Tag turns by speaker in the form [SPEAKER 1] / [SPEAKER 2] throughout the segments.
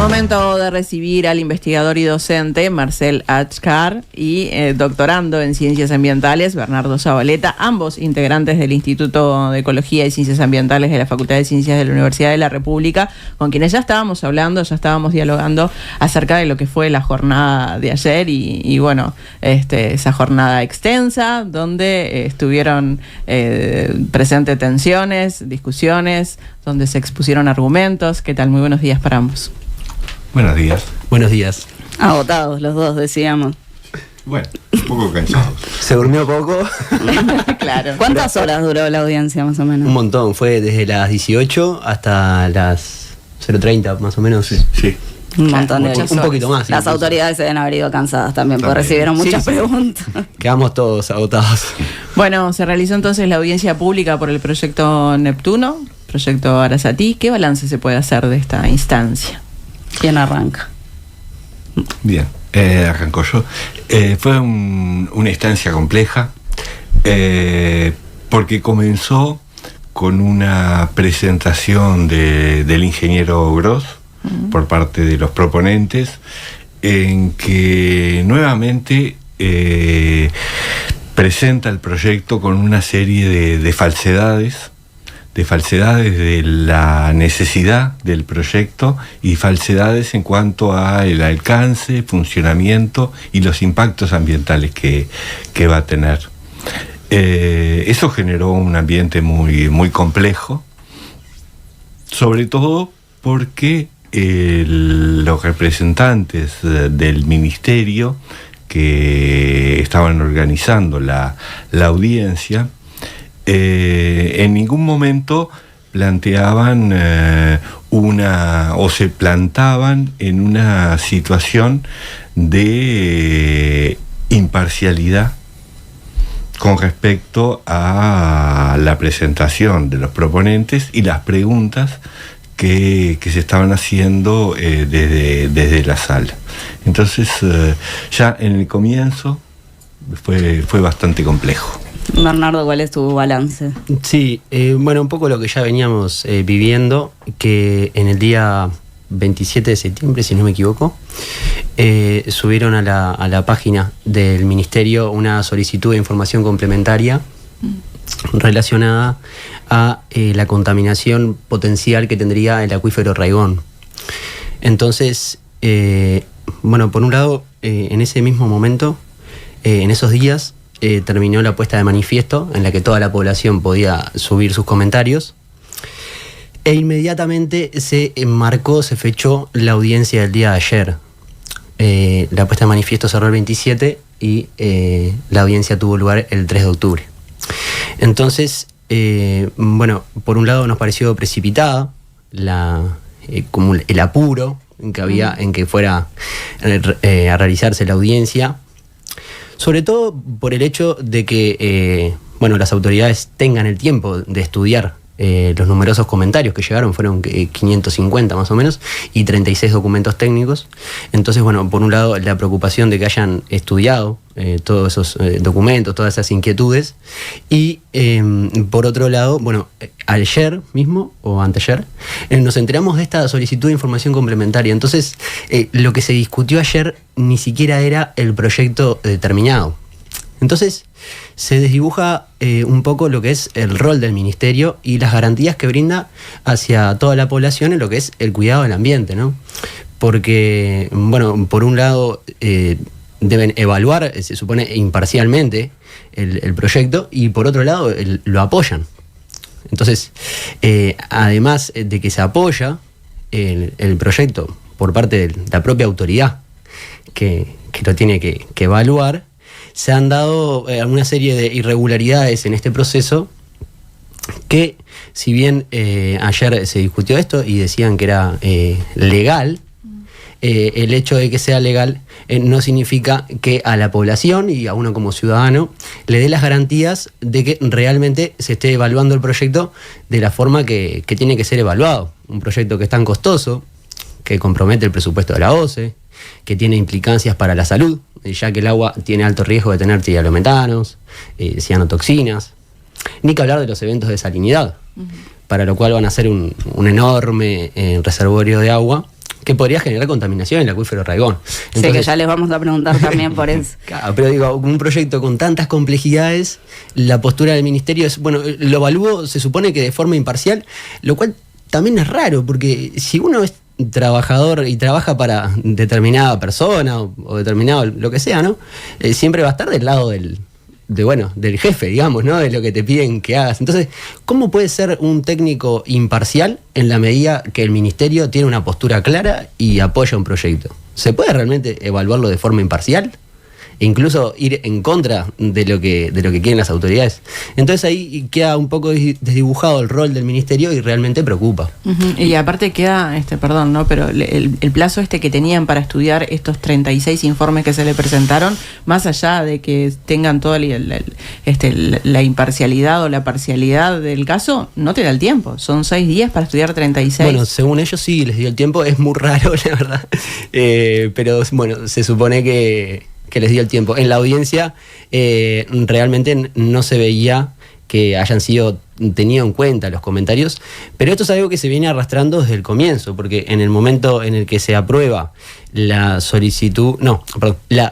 [SPEAKER 1] Momento de recibir al investigador y docente Marcel Achcar y doctorando en Ciencias Ambientales Bernardo Zabaleta, ambos integrantes del Instituto de Ecología y Ciencias Ambientales de la Facultad de Ciencias de la Universidad de la República, con quienes ya estábamos hablando, ya estábamos dialogando acerca de lo que fue la jornada de ayer y bueno, esa jornada extensa donde estuvieron presentes tensiones, discusiones, donde se expusieron argumentos. ¿Qué tal? Muy buenos días para ambos.
[SPEAKER 2] Buenos días.
[SPEAKER 3] Buenos días.
[SPEAKER 4] Agotados los dos, decíamos.
[SPEAKER 2] Bueno, un poco cansados.
[SPEAKER 3] ¿Se durmió poco?
[SPEAKER 1] Claro.
[SPEAKER 4] ¿Cuántas horas duró la audiencia más o menos?
[SPEAKER 3] Un montón, fue desde las 18 hasta las 0:30 más o menos.
[SPEAKER 2] Sí.
[SPEAKER 4] Un montón de horas.
[SPEAKER 3] Un poquito más.
[SPEAKER 4] Las
[SPEAKER 3] incluso.
[SPEAKER 4] Autoridades se deben haber ido cansadas también, porque recibieron muchas preguntas.
[SPEAKER 3] Quedamos todos agotados.
[SPEAKER 1] Bueno, se realizó entonces la audiencia pública por el proyecto Neptuno, proyecto Arasatí. ¿Qué balance se puede hacer de esta instancia?
[SPEAKER 4] ¿Quién arranca?
[SPEAKER 2] Bien, arrancó yo. Fue una instancia compleja porque comenzó con una presentación del ingeniero Gross por parte de los proponentes, en que nuevamente presenta el proyecto con una serie de falsedades de la necesidad del proyecto y falsedades en cuanto a el alcance, funcionamiento y los impactos ambientales que va a tener. Eso generó un ambiente muy complejo, sobre todo porque los representantes del ministerio que estaban organizando la audiencia en ningún momento planteaban se plantaban en una situación de imparcialidad con respecto a la presentación de los proponentes y las preguntas que se estaban haciendo desde la sala. Entonces, ya en el comienzo fue bastante complejo.
[SPEAKER 4] Bernardo, ¿cuál es tu balance?
[SPEAKER 3] Sí, bueno, un poco lo que ya veníamos viviendo, que en el día 27 de septiembre, si no me equivoco, subieron a la página del Ministerio una solicitud de información complementaria relacionada a la contaminación potencial que tendría el acuífero Raigón. Entonces, bueno, por un lado, en ese mismo momento, en esos días, terminó la puesta de manifiesto en la que toda la población podía subir sus comentarios e inmediatamente se fechó la audiencia del día de ayer. La puesta de manifiesto cerró el 27 y la audiencia tuvo lugar el 3 de octubre. Entonces, bueno, por un lado nos pareció precipitada como el apuro que había en que fuera a realizarse la audiencia, sobre todo por el hecho de que bueno, las autoridades tengan el tiempo de estudiar los numerosos comentarios que llegaron, fueron 550 más o menos, y 36 documentos técnicos. Entonces, bueno, por un lado la preocupación de que hayan estudiado todos esos documentos, todas esas inquietudes, y por otro lado, bueno, ayer mismo, o anteayer, nos enteramos de esta solicitud de información complementaria. Entonces, lo que se discutió ayer ni siquiera era el proyecto determinado. Entonces, se desdibuja un poco lo que es el rol del ministerio y las garantías que brinda hacia toda la población en lo que es el cuidado del ambiente, ¿no? Porque, bueno, por un lado deben evaluar, se supone, imparcialmente el proyecto, y por otro lado lo apoyan. Entonces, además de que se apoya el proyecto por parte de la propia autoridad que lo tiene que evaluar, se han dado una serie de irregularidades en este proceso que, si bien ayer se discutió esto y decían que era legal, el hecho de que sea legal no significa que a la población y a uno como ciudadano le dé las garantías de que realmente se esté evaluando el proyecto de la forma que tiene que ser evaluado. Un proyecto que es tan costoso, que compromete el presupuesto de la OCE, que tiene implicancias para la salud, ya que el agua tiene alto riesgo de tener trialometanos, cianotoxinas, ni que hablar de los eventos de salinidad, para lo cual van a ser un enorme reservorio de agua que podría generar contaminación en el acuífero Raigón.
[SPEAKER 4] Entonces, sé que ya les vamos a preguntar también por eso.
[SPEAKER 3] Claro, pero digo, un proyecto con tantas complejidades, la postura del ministerio es, bueno, lo evalúo, se supone que de forma imparcial, lo cual también es raro, porque si uno es trabajador y trabaja para determinada persona o determinado lo que sea, ¿no? Siempre va a estar del lado del jefe, digamos, ¿no? De lo que te piden que hagas. Entonces, ¿cómo puede ser un técnico imparcial en la medida que el ministerio tiene una postura clara y apoya un proyecto? ¿Se puede realmente evaluarlo de forma imparcial? E incluso ir en contra de lo que quieren las autoridades. Entonces ahí queda un poco desdibujado el rol del ministerio y realmente preocupa.
[SPEAKER 1] Y aparte queda, perdón, ¿no? Pero el plazo que tenían para estudiar estos 36 informes que se le presentaron, más allá de que tengan toda la imparcialidad o la parcialidad del caso, no te da el tiempo. Son 6 días para estudiar 36.
[SPEAKER 3] Bueno, según ellos sí les dio el tiempo, es muy raro, la verdad. Pero bueno, se supone que les dio el tiempo. En la audiencia realmente no se veía que hayan sido tenido en cuenta los comentarios, pero esto es algo que se viene arrastrando desde el comienzo, porque en el momento en el que se aprueba la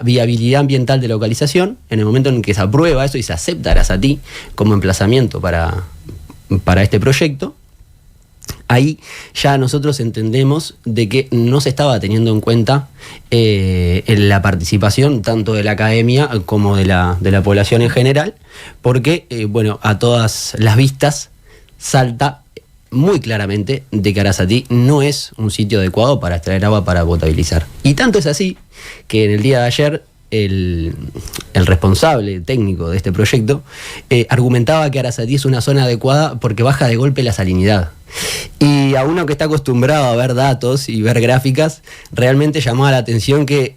[SPEAKER 3] viabilidad ambiental de localización, en el momento en el que se aprueba eso y se acepta Arasatí como emplazamiento para este proyecto, ahí ya nosotros entendemos de que no se estaba teniendo en cuenta la participación tanto de la academia como de la población en general, porque a todas las vistas salta muy claramente de que Arasatí no es un sitio adecuado para extraer agua para potabilizar. Y tanto es así que en el día de ayer el responsable técnico de este proyecto argumentaba que Arasatí es una zona adecuada porque baja de golpe la salinidad. Y a uno que está acostumbrado a ver datos y ver gráficas, realmente llamaba la atención que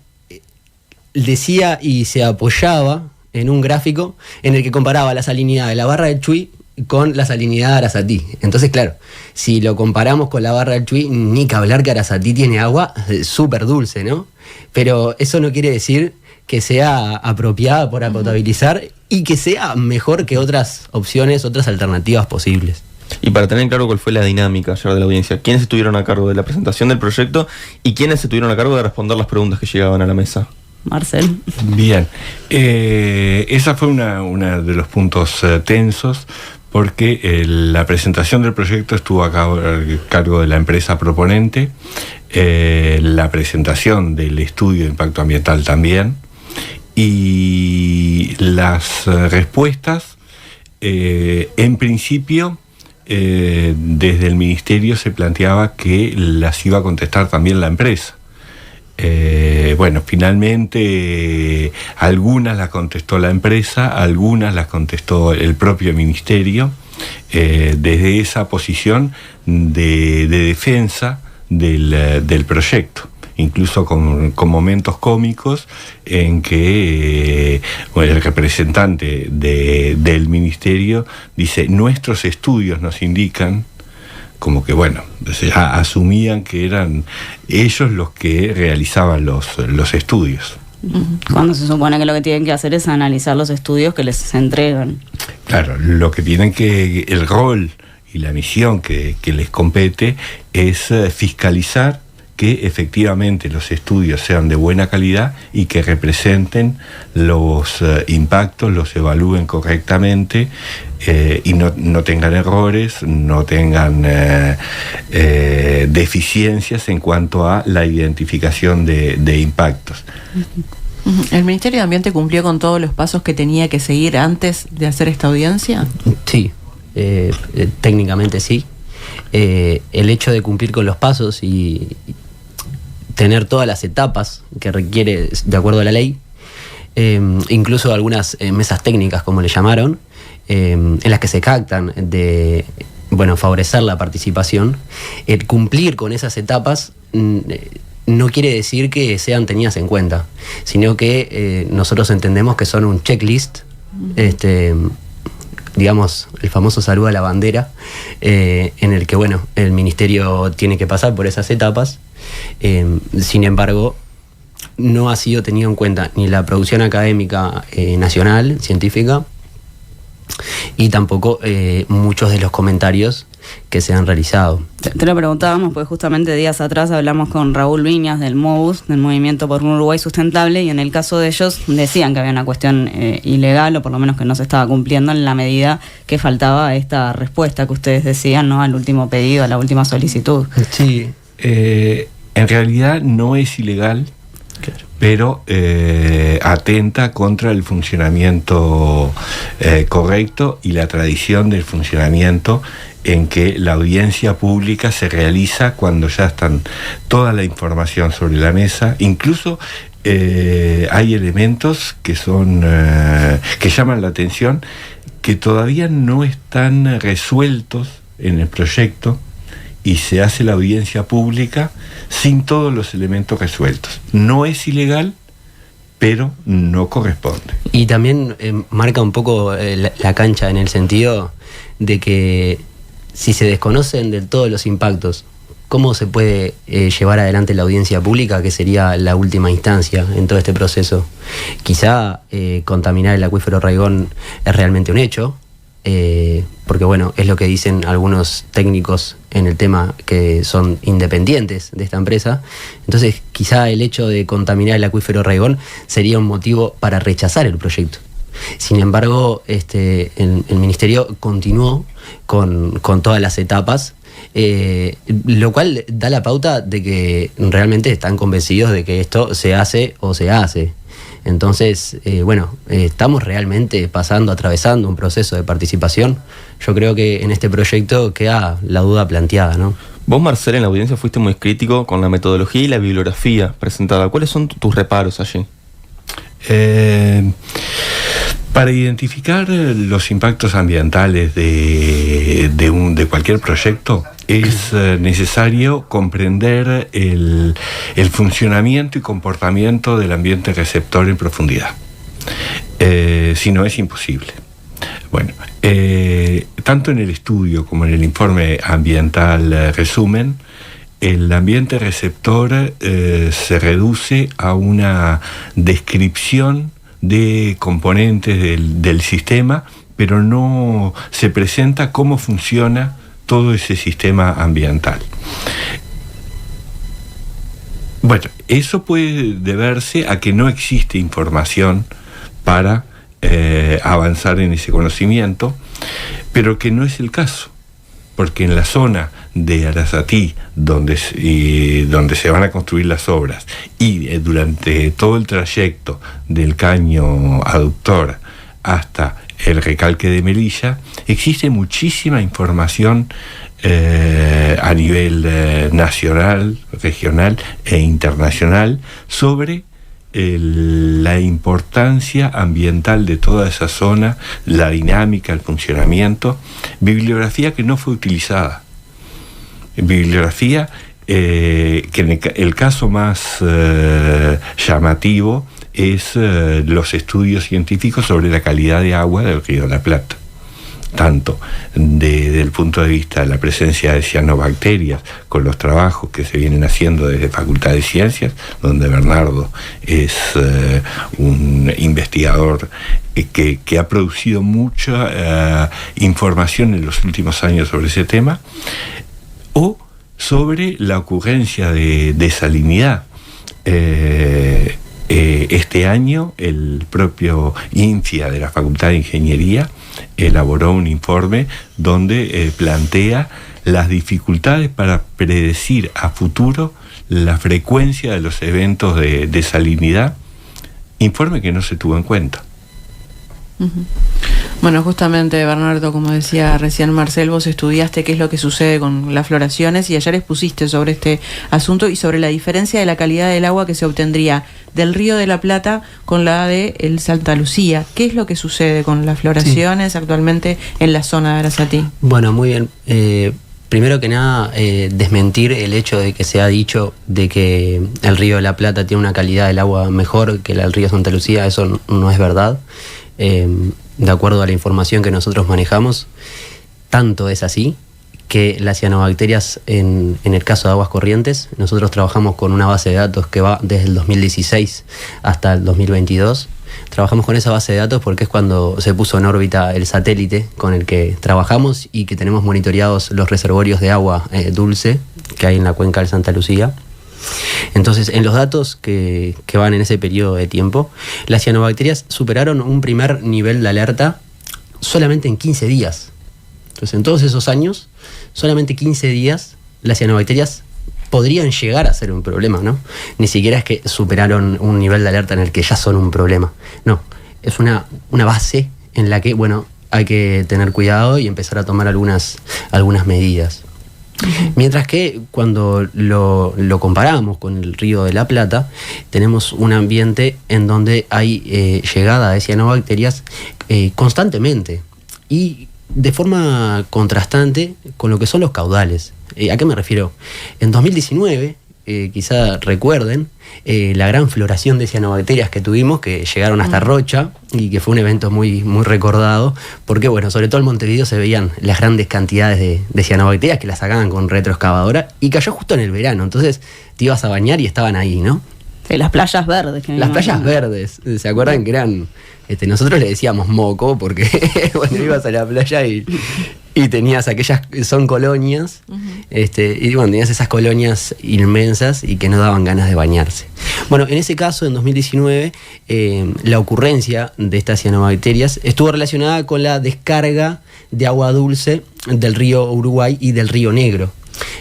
[SPEAKER 3] decía y se apoyaba en un gráfico en el que comparaba la salinidad de la barra del Chuy con la salinidad de Arasatí. Entonces, claro, si lo comparamos con la barra del Chuy, ni que hablar que Arasatí tiene agua súper dulce, ¿no? Pero eso no quiere decir que sea apropiada para potabilizar y que sea mejor que otras opciones, otras alternativas posibles.
[SPEAKER 5] Y para tener claro cuál fue la dinámica ayer de la audiencia, ¿quiénes estuvieron a cargo de la presentación del proyecto y quiénes estuvieron a cargo de responder las preguntas que llegaban a la mesa?
[SPEAKER 4] Marcel.
[SPEAKER 2] Bien, esa fue una de los puntos tensos, porque la presentación del proyecto estuvo a cargo de la empresa proponente, la presentación del estudio de impacto ambiental también, y las respuestas, en principio, desde el ministerio se planteaba que las iba a contestar también la empresa. Finalmente algunas las contestó la empresa, algunas las contestó el propio ministerio, desde esa posición de defensa del proyecto, incluso con momentos cómicos en que el representante del ministerio dice: nuestros estudios nos indican, como que asumían que eran ellos los que realizaban los estudios.
[SPEAKER 4] Cuando se supone que lo que tienen que hacer es analizar los estudios que les entregan.
[SPEAKER 2] Claro, lo que tienen el rol y la misión que les compete es fiscalizar que efectivamente los estudios sean de buena calidad y que representen los impactos, los evalúen correctamente, y no tengan errores, no tengan deficiencias en cuanto a la identificación de impactos.
[SPEAKER 1] ¿El Ministerio de Ambiente cumplió con todos los pasos que tenía que seguir antes de hacer esta audiencia?
[SPEAKER 3] Sí, técnicamente sí. El hecho de cumplir con los pasos y tener todas las etapas que requiere de acuerdo a la ley, incluso algunas mesas técnicas, como le llamaron, en las que se jactan de favorecer la participación. El cumplir con esas etapas no quiere decir que sean tenidas en cuenta, sino que nosotros entendemos que son un checklist, digamos, el famoso saludo a la bandera, en el que el ministerio tiene que pasar por esas etapas. Sin embargo, no ha sido tenido en cuenta ni la producción académica nacional, científica, y tampoco muchos de los comentarios que se han realizado.
[SPEAKER 4] Te lo preguntábamos porque justamente días atrás hablamos con Raúl Viñas del MOUS, del Movimiento por un Uruguay Sustentable, y en el caso de ellos decían que había una cuestión ilegal, o por lo menos que no se estaba cumpliendo en la medida que faltaba esta respuesta que ustedes decían, ¿no?, al último pedido, a la última solicitud.
[SPEAKER 3] Sí.
[SPEAKER 2] En realidad no es ilegal, claro, pero atenta contra el funcionamiento correcto y la tradición del funcionamiento, en que la audiencia pública se realiza cuando ya están toda la información sobre la mesa. Incluso hay elementos que son que llaman la atención, que todavía no están resueltos en el proyecto, y se hace la audiencia pública sin todos los elementos resueltos. No es ilegal, pero no corresponde.
[SPEAKER 3] Y también marca un poco la cancha, en el sentido de que si se desconocen del todo los impactos, ¿cómo se puede llevar adelante la audiencia pública, que sería la última instancia en todo este proceso? Quizá contaminar el acuífero Raigón es realmente un hecho, porque bueno, es lo que dicen algunos técnicos en el tema, que son independientes de esta empresa. Entonces quizá el hecho de contaminar el acuífero Raigón sería un motivo para rechazar el proyecto. Sin embargo, el Ministerio continuó con todas las etapas, lo cual da la pauta de que realmente están convencidos de que esto se hace o se hace. Entonces, estamos realmente atravesando un proceso de participación. Yo creo que en este proyecto queda la duda planteada, ¿no?
[SPEAKER 5] Vos, Marcel, en la audiencia fuiste muy crítico con la metodología y la bibliografía presentada. ¿Cuáles son tus reparos allí?
[SPEAKER 2] Para identificar los impactos ambientales de cualquier proyecto, es necesario comprender el funcionamiento y comportamiento del ambiente receptor en profundidad. Si no, es imposible. Bueno, tanto en el estudio como en el informe ambiental resumen, el ambiente receptor se reduce a una descripción de componentes del sistema, pero no se presenta cómo funciona todo ese sistema ambiental. Bueno, eso puede deberse a que no existe información para avanzar en ese conocimiento, pero que no es el caso, porque en la zona de Arasatí, donde se van a construir las obras, y durante todo el trayecto del caño aductor hasta el recalque de Melilla, existe muchísima información a nivel nacional, regional e internacional sobre la importancia ambiental de toda esa zona, la dinámica, el funcionamiento, bibliografía que no fue utilizada. Bibliografía que en el caso más llamativo es los estudios científicos sobre la calidad de agua del Río de la Plata, tanto desde el punto de vista de la presencia de cianobacterias, con los trabajos que se vienen haciendo desde Facultad de Ciencias, donde Bernardo es un investigador que ha producido mucha información en los últimos años sobre ese tema, o sobre la ocurrencia de desalinidad. Este año el propio INFIA de la Facultad de Ingeniería elaboró un informe donde plantea las dificultades para predecir a futuro la frecuencia de los eventos de desalinidad, informe que no se tuvo en cuenta.
[SPEAKER 1] Bueno, justamente, Bernardo, como decía recién Marcel, vos estudiaste qué es lo que sucede con las floraciones, y ayer expusiste sobre este asunto y sobre la diferencia de la calidad del agua que se obtendría del Río de la Plata con la de el Santa Lucía. ¿Qué es lo que sucede con las floraciones actualmente en la zona de Arasatí?
[SPEAKER 3] Bueno, muy bien. Primero que nada, desmentir el hecho de que se ha dicho de que el Río de la Plata tiene una calidad del agua mejor que la del Río Santa Lucía. Eso no es verdad. De acuerdo a la información que nosotros manejamos, tanto es así que las cianobacterias en el caso de aguas corrientes, nosotros trabajamos con una base de datos que va desde el 2016 hasta el 2022, Trabajamos con esa base de datos porque es cuando se puso en órbita el satélite con el que trabajamos y que tenemos monitoreados los reservorios de agua dulce que hay en la cuenca del Santa Lucía. Entonces, en los datos que van en ese periodo de tiempo, las cianobacterias superaron un primer nivel de alerta solamente en 15 días. Entonces, en todos esos años, solamente 15 días, las cianobacterias podrían llegar a ser un problema, ¿no? Ni siquiera es que superaron un nivel de alerta en el que ya son un problema. No, es una base en la que, bueno, hay que tener cuidado y empezar a tomar algunas medidas. Mientras que cuando lo comparamos con el Río de la Plata, tenemos un ambiente en donde hay llegada de cianobacterias constantemente y de forma contrastante con lo que son los caudales. ¿A qué me refiero? En 2019, quizá recuerden, la gran floración de cianobacterias que tuvimos, que llegaron hasta Rocha y que fue un evento muy, muy recordado, porque bueno, sobre todo en Montevideo se veían las grandes cantidades de cianobacterias que las sacaban con retroexcavadora y cayó justo en el verano, entonces te ibas a bañar y estaban ahí, ¿no?
[SPEAKER 4] Sí, las playas verdes.
[SPEAKER 3] Las playas verdes, ¿se acuerdan que eran? Nosotros le decíamos moco porque cuando ibas a la playa y tenías aquellas, son colonias, y bueno, tenías esas colonias inmensas y que no daban ganas de bañarse. Bueno, en ese caso, en 2019, la ocurrencia de estas cianobacterias estuvo relacionada con la descarga de agua dulce del río Uruguay y del río Negro.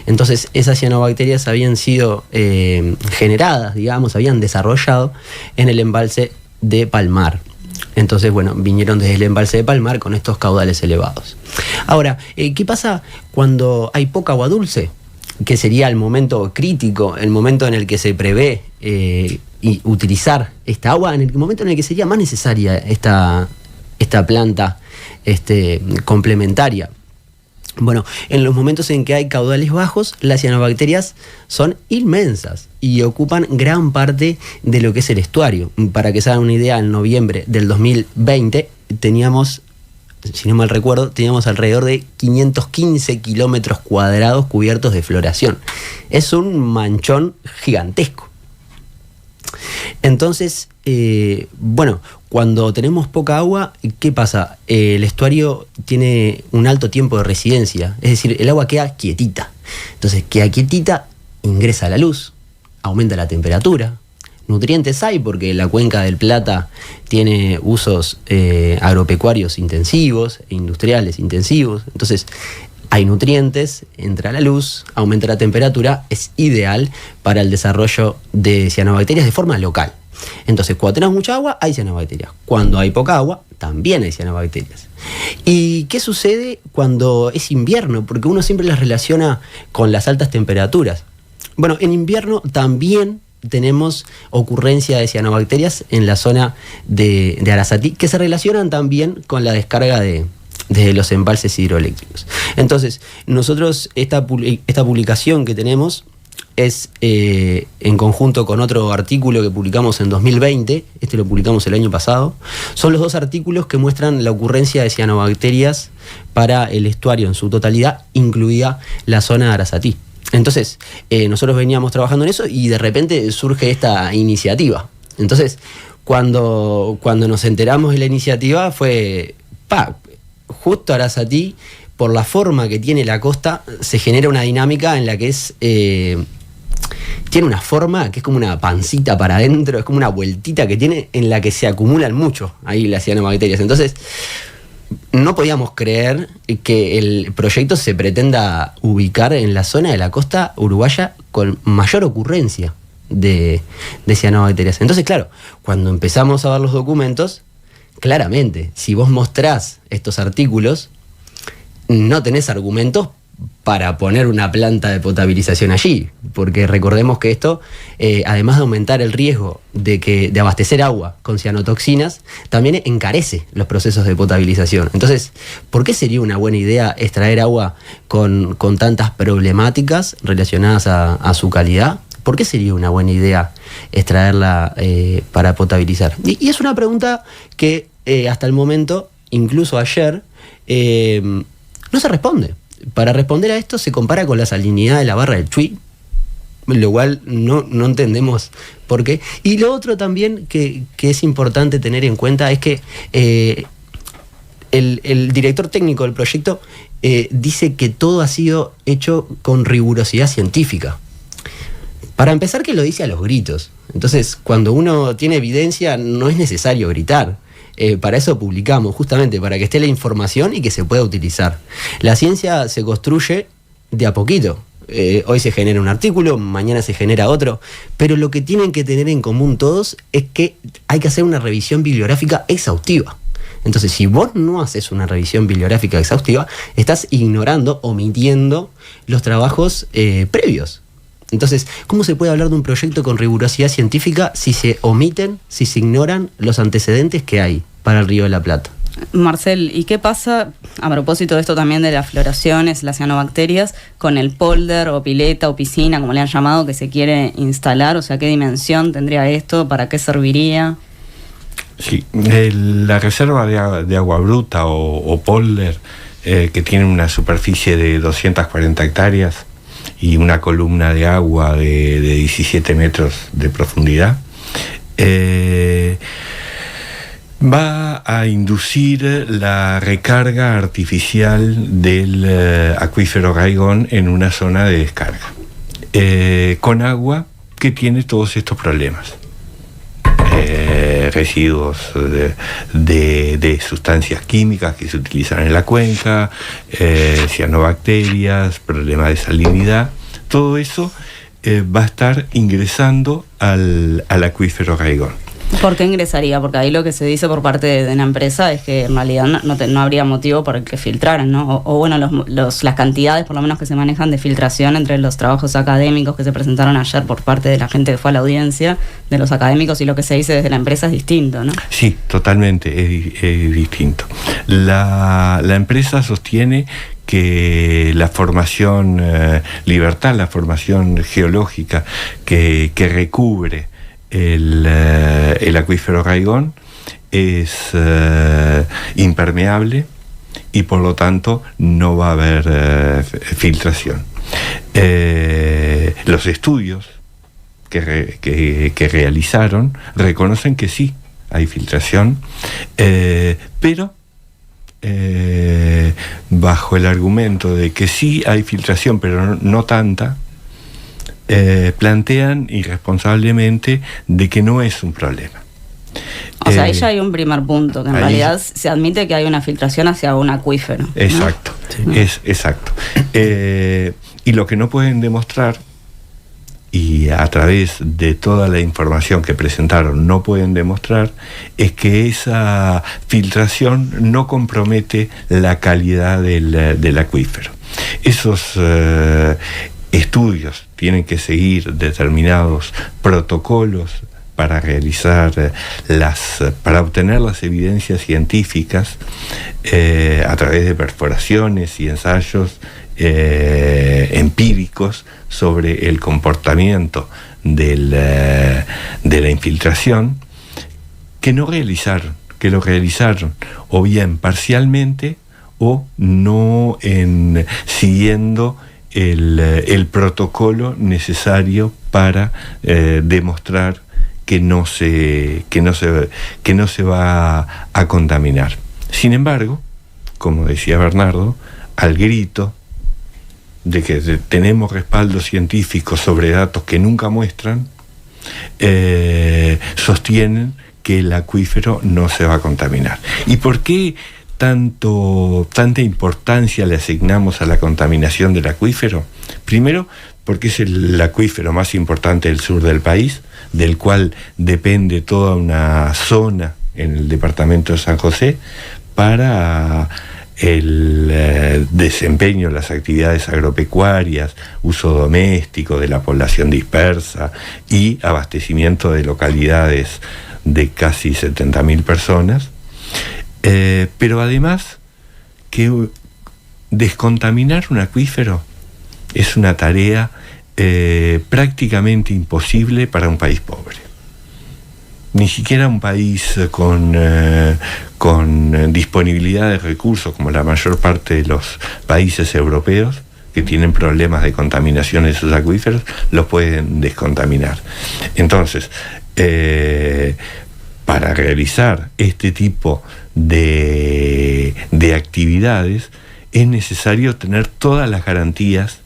[SPEAKER 3] Entonces, esas cianobacterias habían sido generadas, digamos, habían desarrollado en el embalse de Palmar. Entonces, bueno, vinieron desde el embalse de Palmar con estos caudales elevados. Ahora, ¿qué pasa cuando hay poca agua dulce? Que sería el momento crítico, el momento en el que se prevé y utilizar esta agua, en el momento en el que sería más necesaria esta planta complementaria. Bueno, en los momentos en que hay caudales bajos, las cianobacterias son inmensas y ocupan gran parte de lo que es el estuario. Para que se hagan una idea, en noviembre del 2020 teníamos, si no mal recuerdo, teníamos alrededor de 515 kilómetros cuadrados cubiertos de floración. Es un manchón gigantesco. Entonces, bueno, cuando tenemos poca agua, ¿qué pasa? El estuario tiene un alto tiempo de residencia, es decir, el agua queda quietita. Entonces, queda quietita, ingresa la luz, aumenta la temperatura, nutrientes hay porque la cuenca del Plata tiene usos agropecuarios intensivos e industriales intensivos, entonces hay nutrientes, entra la luz, aumenta la temperatura, es ideal para el desarrollo de cianobacterias de forma local. Entonces, cuando tenemos mucha agua, hay cianobacterias. Cuando hay poca agua, también hay cianobacterias. ¿Y qué sucede cuando es invierno? Porque uno siempre las relaciona con las altas temperaturas. Bueno, en invierno también tenemos ocurrencia de cianobacterias en la zona de Arasatí, que se relacionan también con la descarga de los embalses hidroeléctricos. Entonces, nosotros esta publicación que tenemos es en conjunto con otro artículo que publicamos en 2020, lo publicamos el año pasado. Son los dos artículos que muestran la ocurrencia de cianobacterias para el estuario en su totalidad, incluida la zona de Arasatí. Entonces, nosotros veníamos trabajando en eso y de repente surge esta iniciativa. Entonces, cuando nos enteramos de la iniciativa fue, justo Arasatí, por la forma que tiene la costa, se genera una dinámica en la que tiene una forma que es como una pancita para adentro, es como una vueltita que tiene en la que se acumulan mucho ahí las cianobacterias. Entonces, no podíamos creer que el proyecto se pretenda ubicar en la zona de la costa uruguaya con mayor ocurrencia de cianobacterias. Entonces, claro, cuando empezamos a ver los documentos, claramente, si vos mostrás estos artículos, no tenés argumentos para poner una planta de potabilización allí, porque recordemos que esto, además de aumentar el riesgo de abastecer agua con cianotoxinas, también encarece los procesos de potabilización. Entonces, ¿por qué sería una buena idea extraer agua con tantas problemáticas relacionadas a su calidad? ¿Por qué sería una buena idea extraerla para potabilizar? Y es una pregunta que hasta el momento, incluso ayer, no se responde. Para responder a esto se compara con la salinidad de la barra del Chuy. lo cual no entendemos por qué. Y lo otro también que es importante tener en cuenta es que el director técnico del proyecto dice que todo ha sido hecho con rigurosidad científica. Para empezar, que lo dice a los gritos. Entonces, cuando uno tiene evidencia, no es necesario gritar. Para eso publicamos, justamente, para que esté la información y que se pueda utilizar. La ciencia se construye de a poquito. Hoy se genera un artículo, mañana se genera otro, pero lo que tienen que tener en común todos es que hay que hacer una revisión bibliográfica exhaustiva. Entonces, si vos no haces una revisión bibliográfica exhaustiva, estás ignorando, omitiendo los trabajos previos. Entonces, ¿cómo se puede hablar de un proyecto con rigurosidad científica si se omiten, si se ignoran los antecedentes que hay para el Río de la Plata?
[SPEAKER 4] Marcel, ¿y qué pasa, a propósito de esto también de las floraciones, las cianobacterias, con el polder o pileta o piscina, como le han llamado, que se quiere instalar? O sea, ¿qué dimensión tendría esto? ¿Para qué serviría?
[SPEAKER 2] Sí, la reserva de agua bruta o polder, que tiene una superficie de 240 hectáreas y una columna de agua de 17 metros de profundidad, va a inducir la recarga artificial del acuífero Raigón en una zona de descarga, con agua que tiene todos estos problemas. Residuos de sustancias químicas que se utilizan en la cuenca, cianobacterias, problemas de salinidad, todo eso va a estar ingresando al acuífero Raigón.
[SPEAKER 4] ¿Por qué ingresaría? Porque ahí lo que se dice por parte de la empresa es que en realidad no habría motivo por el que filtraran, ¿no? O bueno, las cantidades por lo menos que se manejan de filtración entre los trabajos académicos que se presentaron ayer por parte de la gente que fue a la audiencia, de los académicos, y lo que se dice desde la empresa es distinto, ¿no?
[SPEAKER 2] Sí, totalmente, es distinto. La empresa sostiene que la formación Libertad, la formación geológica que recubre el acuífero Raigón es impermeable y por lo tanto no va a haber filtración. Los estudios que realizaron reconocen que sí hay filtración, pero bajo el argumento de que sí hay filtración pero no tanta, plantean irresponsablemente de que no es un problema.
[SPEAKER 4] O sea, ahí ya hay un primer punto, que en realidad se admite que hay una filtración hacia un acuífero, ¿no?
[SPEAKER 2] Exacto, sí. Exacto. Y lo que no pueden demostrar, y a través de toda la información que presentaron no pueden demostrar, es que esa filtración no compromete la calidad del acuífero. Esos estudios tienen que seguir determinados protocolos para realizar para obtener las evidencias científicas a través de perforaciones y ensayos empíricos sobre el comportamiento de la infiltración, que lo realizaron o bien parcialmente o no siguiendo el protocolo necesario para demostrar que no se va a contaminar. Sin embargo, como decía Bernardo, al grito de que tenemos respaldo científico sobre datos que nunca muestran, sostienen que el acuífero no se va a contaminar. ¿Y por qué tanta importancia le asignamos a la contaminación del acuífero? Primero, porque es el acuífero más importante del sur del país, del cual depende toda una zona en el departamento de San José para el desempeño de las actividades agropecuarias, uso doméstico de la población dispersa y abastecimiento de localidades de casi 70.000 personas. Pero además que descontaminar un acuífero es una tarea prácticamente imposible para un país pobre. Ni siquiera un país con disponibilidad de recursos como la mayor parte de los países europeos que tienen problemas de contaminación en sus acuíferos, los pueden descontaminar. Entonces, para realizar este tipo de actividades es necesario tener todas las garantías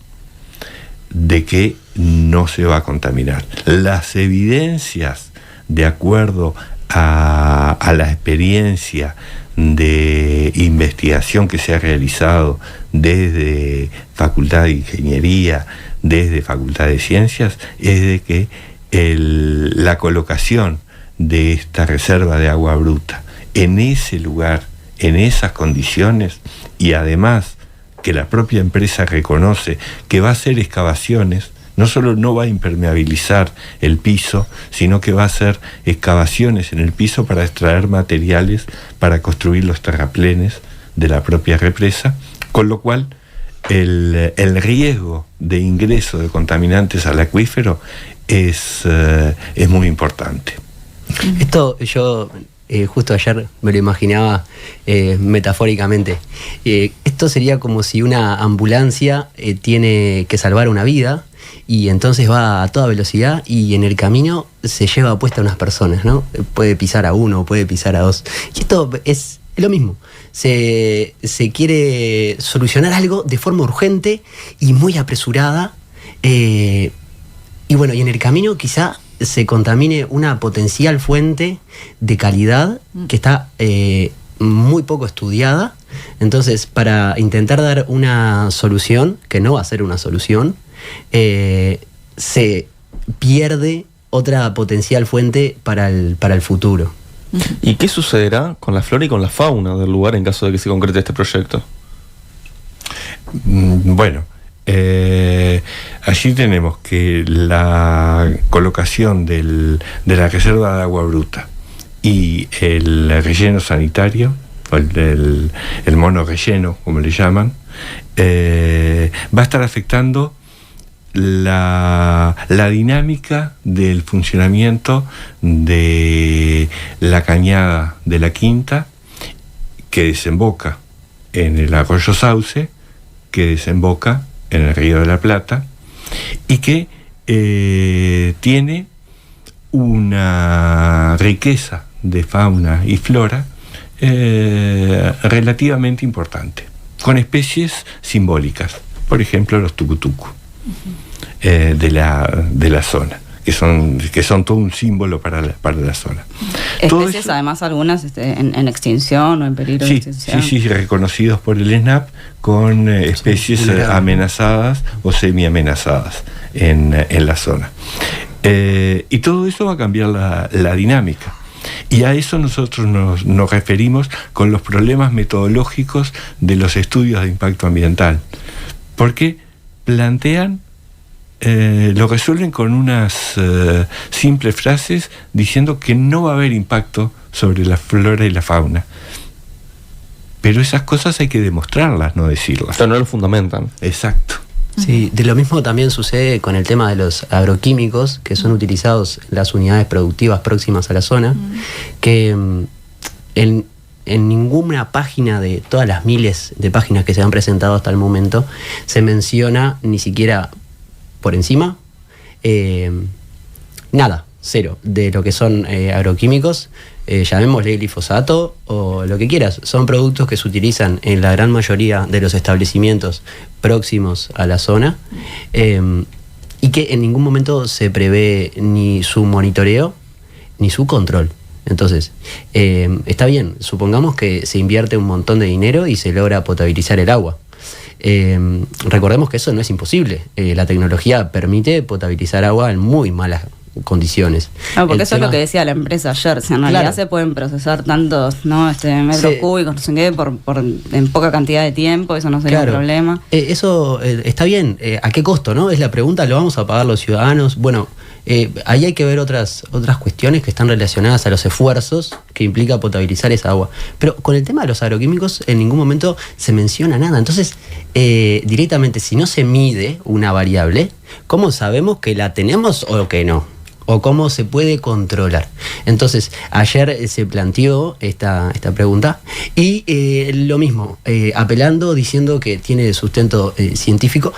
[SPEAKER 2] de que no se va a contaminar. Las evidencias, de acuerdo a la experiencia de investigación que se ha realizado desde Facultad de Ingeniería, desde Facultad de Ciencias, es de que la colocación de esta reserva de agua bruta en ese lugar, en esas condiciones, y además que la propia empresa reconoce que va a hacer excavaciones, no solo no va a impermeabilizar el piso, sino que va a hacer excavaciones en el piso para extraer materiales para construir los terraplenes de la propia represa, con lo cual el riesgo de ingreso de contaminantes al acuífero es muy importante.
[SPEAKER 3] Esto yo justo ayer me lo imaginaba metafóricamente. Esto sería como si una ambulancia tiene que salvar una vida y entonces va a toda velocidad y en el camino se lleva puesta a unas personas, ¿no? Puede pisar a uno, puede pisar a dos. Y esto es lo mismo. Se quiere solucionar algo de forma urgente y muy apresurada. Y bueno, y en el camino quizá se contamine una potencial fuente de calidad que está muy poco estudiada. Entonces, para intentar dar una solución, que no va a ser una solución, se pierde otra potencial fuente para el futuro.
[SPEAKER 5] ¿Y qué sucederá con la flora y con la fauna del lugar en caso de que se concrete este proyecto?
[SPEAKER 2] Bueno, allí tenemos que la colocación de la reserva de agua bruta y el relleno sanitario, o el mono relleno, como le llaman, va a estar afectando la dinámica del funcionamiento de la cañada de la Quinta, que desemboca en el arroyo Sauce, que desemboca en el Río de la Plata, y que tiene una riqueza de fauna y flora relativamente importante, con especies simbólicas, por ejemplo los tucutucu de la zona, que son todo un símbolo para la zona.
[SPEAKER 4] Especies, además, algunas en extinción o en peligro de extinción.
[SPEAKER 2] Sí, reconocidos por el SNAP con especies amenazadas o semi-amenazadas en la zona. Y todo eso va a cambiar la dinámica. Y a eso nosotros nos referimos con los problemas metodológicos de los estudios de impacto ambiental. Porque plantean, lo resuelven con unas simples frases diciendo que no va a haber impacto sobre la flora y la fauna. Pero esas cosas hay que demostrarlas, no decirlas.
[SPEAKER 5] Pero no lo fundamentan.
[SPEAKER 2] Exacto.
[SPEAKER 3] Sí, de lo mismo también sucede con el tema de los agroquímicos que son utilizados en las unidades productivas próximas a la zona, que en ninguna página de todas las miles de páginas que se han presentado hasta el momento se menciona ni siquiera por encima nada, cero, de lo que son agroquímicos, llamémosle glifosato o lo que quieras. Son productos que se utilizan en la gran mayoría de los establecimientos próximos a la zona y que en ningún momento se prevé ni su monitoreo ni su control. Entonces, está bien, supongamos que se invierte un montón de dinero y se logra potabilizar el agua. Recordemos que eso no es imposible. La tecnología permite potabilizar agua en muy malas condiciones.
[SPEAKER 4] Porque eso es lo que decía la empresa ayer. Si en realidad se pueden procesar tantos metros cúbicos, no sé qué, en poca cantidad de tiempo, eso no sería un problema.
[SPEAKER 3] Eso está bien. ¿A qué costo, no? Es la pregunta. ¿Lo vamos a pagar los ciudadanos? Bueno, ahí hay que ver otras cuestiones que están relacionadas a los esfuerzos que implica potabilizar esa agua. Pero con el tema de los agroquímicos en ningún momento se menciona nada. Entonces, directamente, si no se mide una variable, ¿cómo sabemos que la tenemos o que no? o cómo se puede controlar. Entonces, ayer se planteó esta pregunta y lo mismo, apelando, diciendo que tiene sustento científico,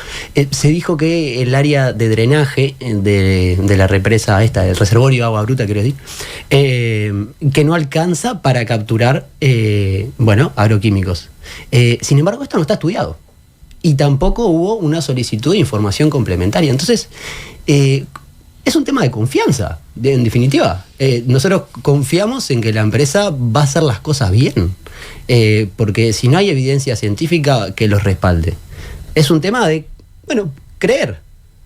[SPEAKER 3] se dijo que el área de drenaje de la represa esta, del reservorio de agua bruta, quiero decir, que no alcanza para capturar, agroquímicos. Sin embargo, esto no está estudiado y tampoco hubo una solicitud de información complementaria. Entonces, es un tema de confianza, en definitiva. Nosotros confiamos en que la empresa va a hacer las cosas bien, porque si no hay evidencia científica que los respalde. Es un tema de, creer.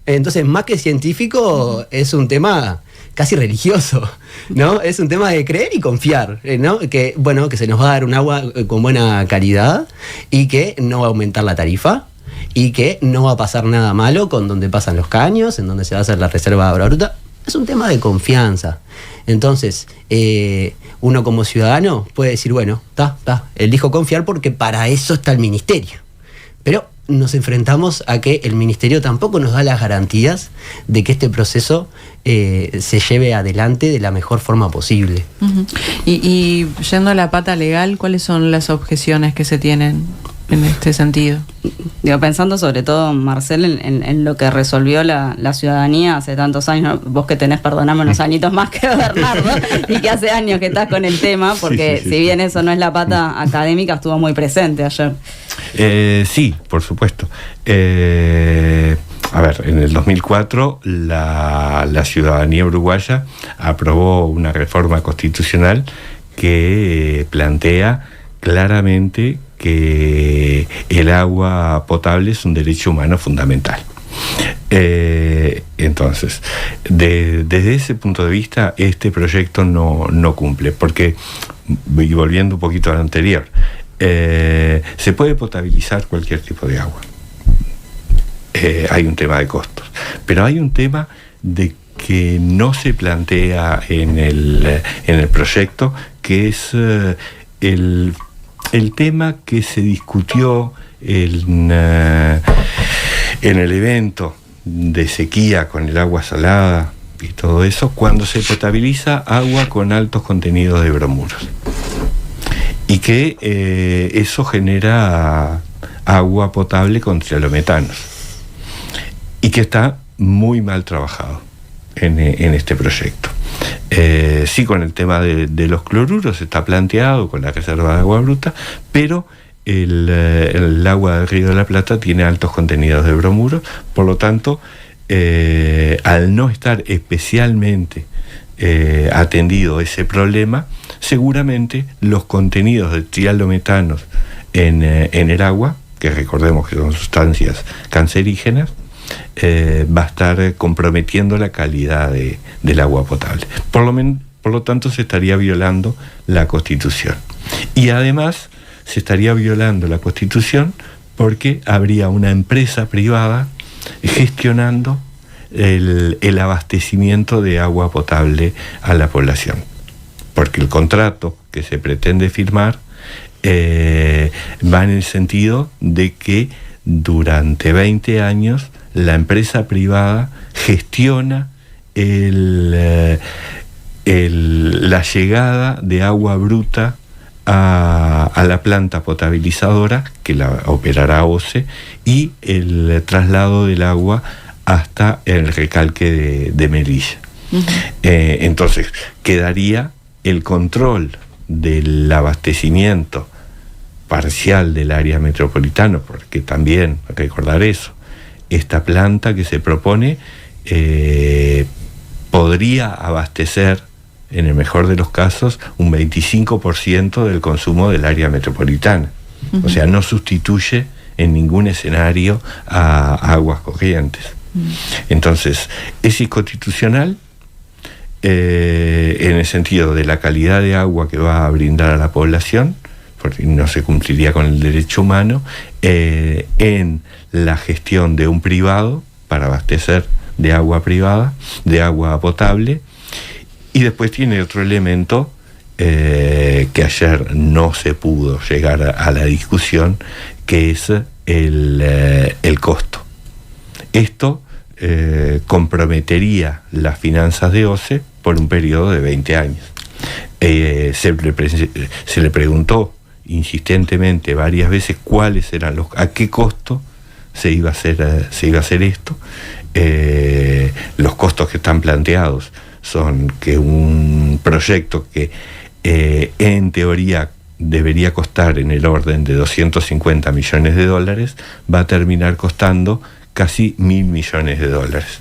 [SPEAKER 3] Entonces, más que científico, es un tema casi religioso, ¿no? Es un tema de creer y confiar, ¿no? Que se nos va a dar un agua con buena calidad y que no va a aumentar la tarifa, y que no va a pasar nada malo con donde pasan los caños, en donde se va a hacer la reserva de agua bruta. Es un tema de confianza. Entonces, uno como ciudadano puede decir, elijo confiar porque para eso está el ministerio. Pero nos enfrentamos a que el ministerio tampoco nos da las garantías de que este proceso se lleve adelante de la mejor forma posible.
[SPEAKER 1] Uh-huh. Y yendo a la pata legal, ¿cuáles son las objeciones que se tienen en este sentido?
[SPEAKER 4] Pensando sobre todo, Marcel, en lo que resolvió la ciudadanía hace tantos años, vos que tenés, perdoname, unos añitos más que Bernardo, y que hace años que estás con el tema, porque si bien eso no es la pata académica, estuvo muy presente ayer.
[SPEAKER 2] Sí, por supuesto. En el 2004 la ciudadanía uruguaya aprobó una reforma constitucional que plantea claramente que el agua potable es un derecho humano fundamental. Entonces, desde ese punto de vista, este proyecto no cumple, porque, y volviendo un poquito a lo anterior, se puede potabilizar cualquier tipo de agua. Hay un tema de costos, pero hay un tema de que no se plantea en el proyecto, que es el tema que se discutió en el evento de sequía con el agua salada y todo eso, cuando se potabiliza agua con altos contenidos de bromuros. Y que eso genera agua potable con trialometanos. Y que está muy mal trabajado en este proyecto. Sí, con el tema de los cloruros está planteado con la reserva de agua bruta, pero el agua del Río de la Plata tiene altos contenidos de bromuro, por lo tanto, al no estar especialmente atendido ese problema, seguramente los contenidos de trialometanos en el agua, que recordemos que son sustancias cancerígenas, va a estar comprometiendo la calidad del agua potable. Por lo tanto, se estaría violando la Constitución. Y además, se estaría violando la Constitución porque habría una empresa privada gestionando el abastecimiento de agua potable a la población. Porque el contrato que se pretende firmar va en el sentido de que durante 20 años la empresa privada gestiona la llegada de agua bruta a la planta potabilizadora, que la operará OCE, y el traslado del agua hasta el recalque de Melilla. Uh-huh. Entonces, quedaría el control del abastecimiento parcial del área metropolitana, porque también, recordar eso, esta planta que se propone podría abastecer, en el mejor de los casos, un 25% del consumo del área metropolitana. Uh-huh. O sea, no sustituye en ningún escenario a aguas corrientes. Uh-huh. Entonces, es inconstitucional en el sentido de la calidad de agua que va a brindar a la población, porque no se cumpliría con el derecho humano, en la gestión de un privado para abastecer de agua privada, de agua potable. Y después tiene otro elemento que ayer no se pudo llegar a la discusión, que es el costo. Esto comprometería las finanzas de OCE por un periodo de 20 años. Se le preguntó insistentemente varias veces cuáles eran a qué costo se iba a hacer esto. Los costos que están planteados son que un proyecto que en teoría debería costar en el orden de 250 millones de dólares, va a terminar costando casi 1.000 millones de dólares.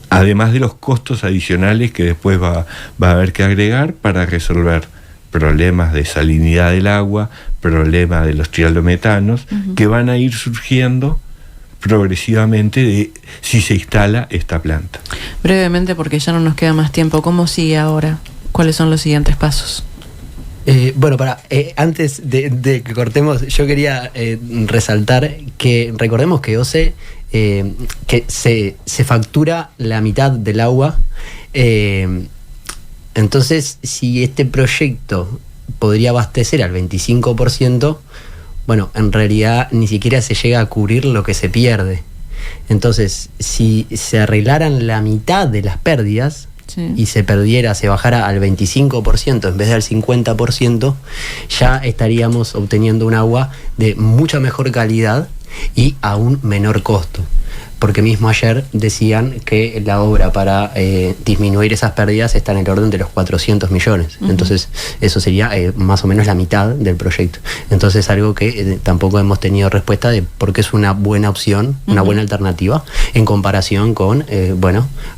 [SPEAKER 2] Además de los costos adicionales que después va a haber que agregar para resolver problemas de salinidad del agua, problemas de los trialometanos, que van a ir surgiendo progresivamente si se instala esta planta.
[SPEAKER 1] Brevemente, porque ya no nos queda más tiempo, ¿cómo sigue ahora? ¿Cuáles son los siguientes pasos?
[SPEAKER 3] Bueno, antes de que cortemos, yo quería resaltar que recordemos que OCE que se factura la mitad del agua. Entonces, si este proyecto podría abastecer al 25%, bueno, en realidad ni siquiera se llega a cubrir lo que se pierde. Entonces, si se arreglaran la mitad de las pérdidas, sí, y se bajara al 25% en vez del 50%, ya estaríamos obteniendo un agua de mucha mejor calidad y a un menor costo. Porque mismo ayer decían que la obra para disminuir esas pérdidas está en el orden de los 400 millones. Entonces, eso sería más o menos la mitad del proyecto. Entonces, algo que tampoco hemos tenido respuesta de por qué es una buena opción, una buena alternativa, en comparación con,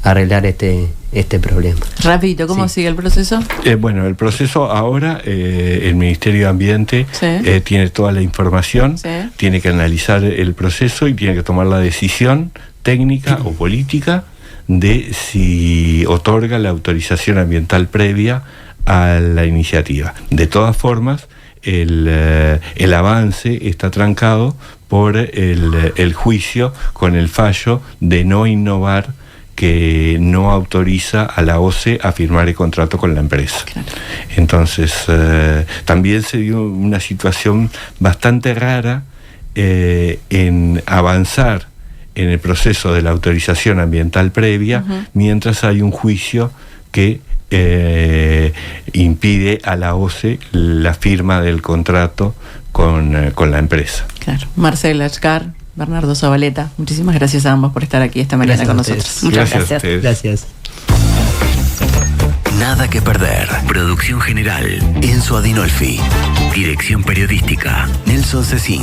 [SPEAKER 3] arreglar este problema.
[SPEAKER 1] Rapidito, ¿cómo sigue el proceso?
[SPEAKER 2] Bueno, el proceso ahora, el Ministerio de Ambiente tiene toda la información, tiene que analizar el proceso y tiene que tomar la decisión técnica o política de si otorga la autorización ambiental previa a la iniciativa. De todas formas, el avance está trancado por el juicio con el fallo de no innovar, que no autoriza a la OCE a firmar el contrato con la empresa. Claro. Entonces, también se dio una situación bastante rara en avanzar en el proceso de la autorización ambiental previa, mientras hay un juicio que impide a la OCE la firma del contrato con la empresa.
[SPEAKER 1] Claro. Marcel Achcar, Bernardo Zabaleta, muchísimas gracias a ambos por estar aquí esta mañana con nosotros.
[SPEAKER 4] Muchas gracias.
[SPEAKER 3] Gracias.
[SPEAKER 6] Nada que perder. Producción general, Enzo Adinolfi. Dirección periodística, Nelson Cecín.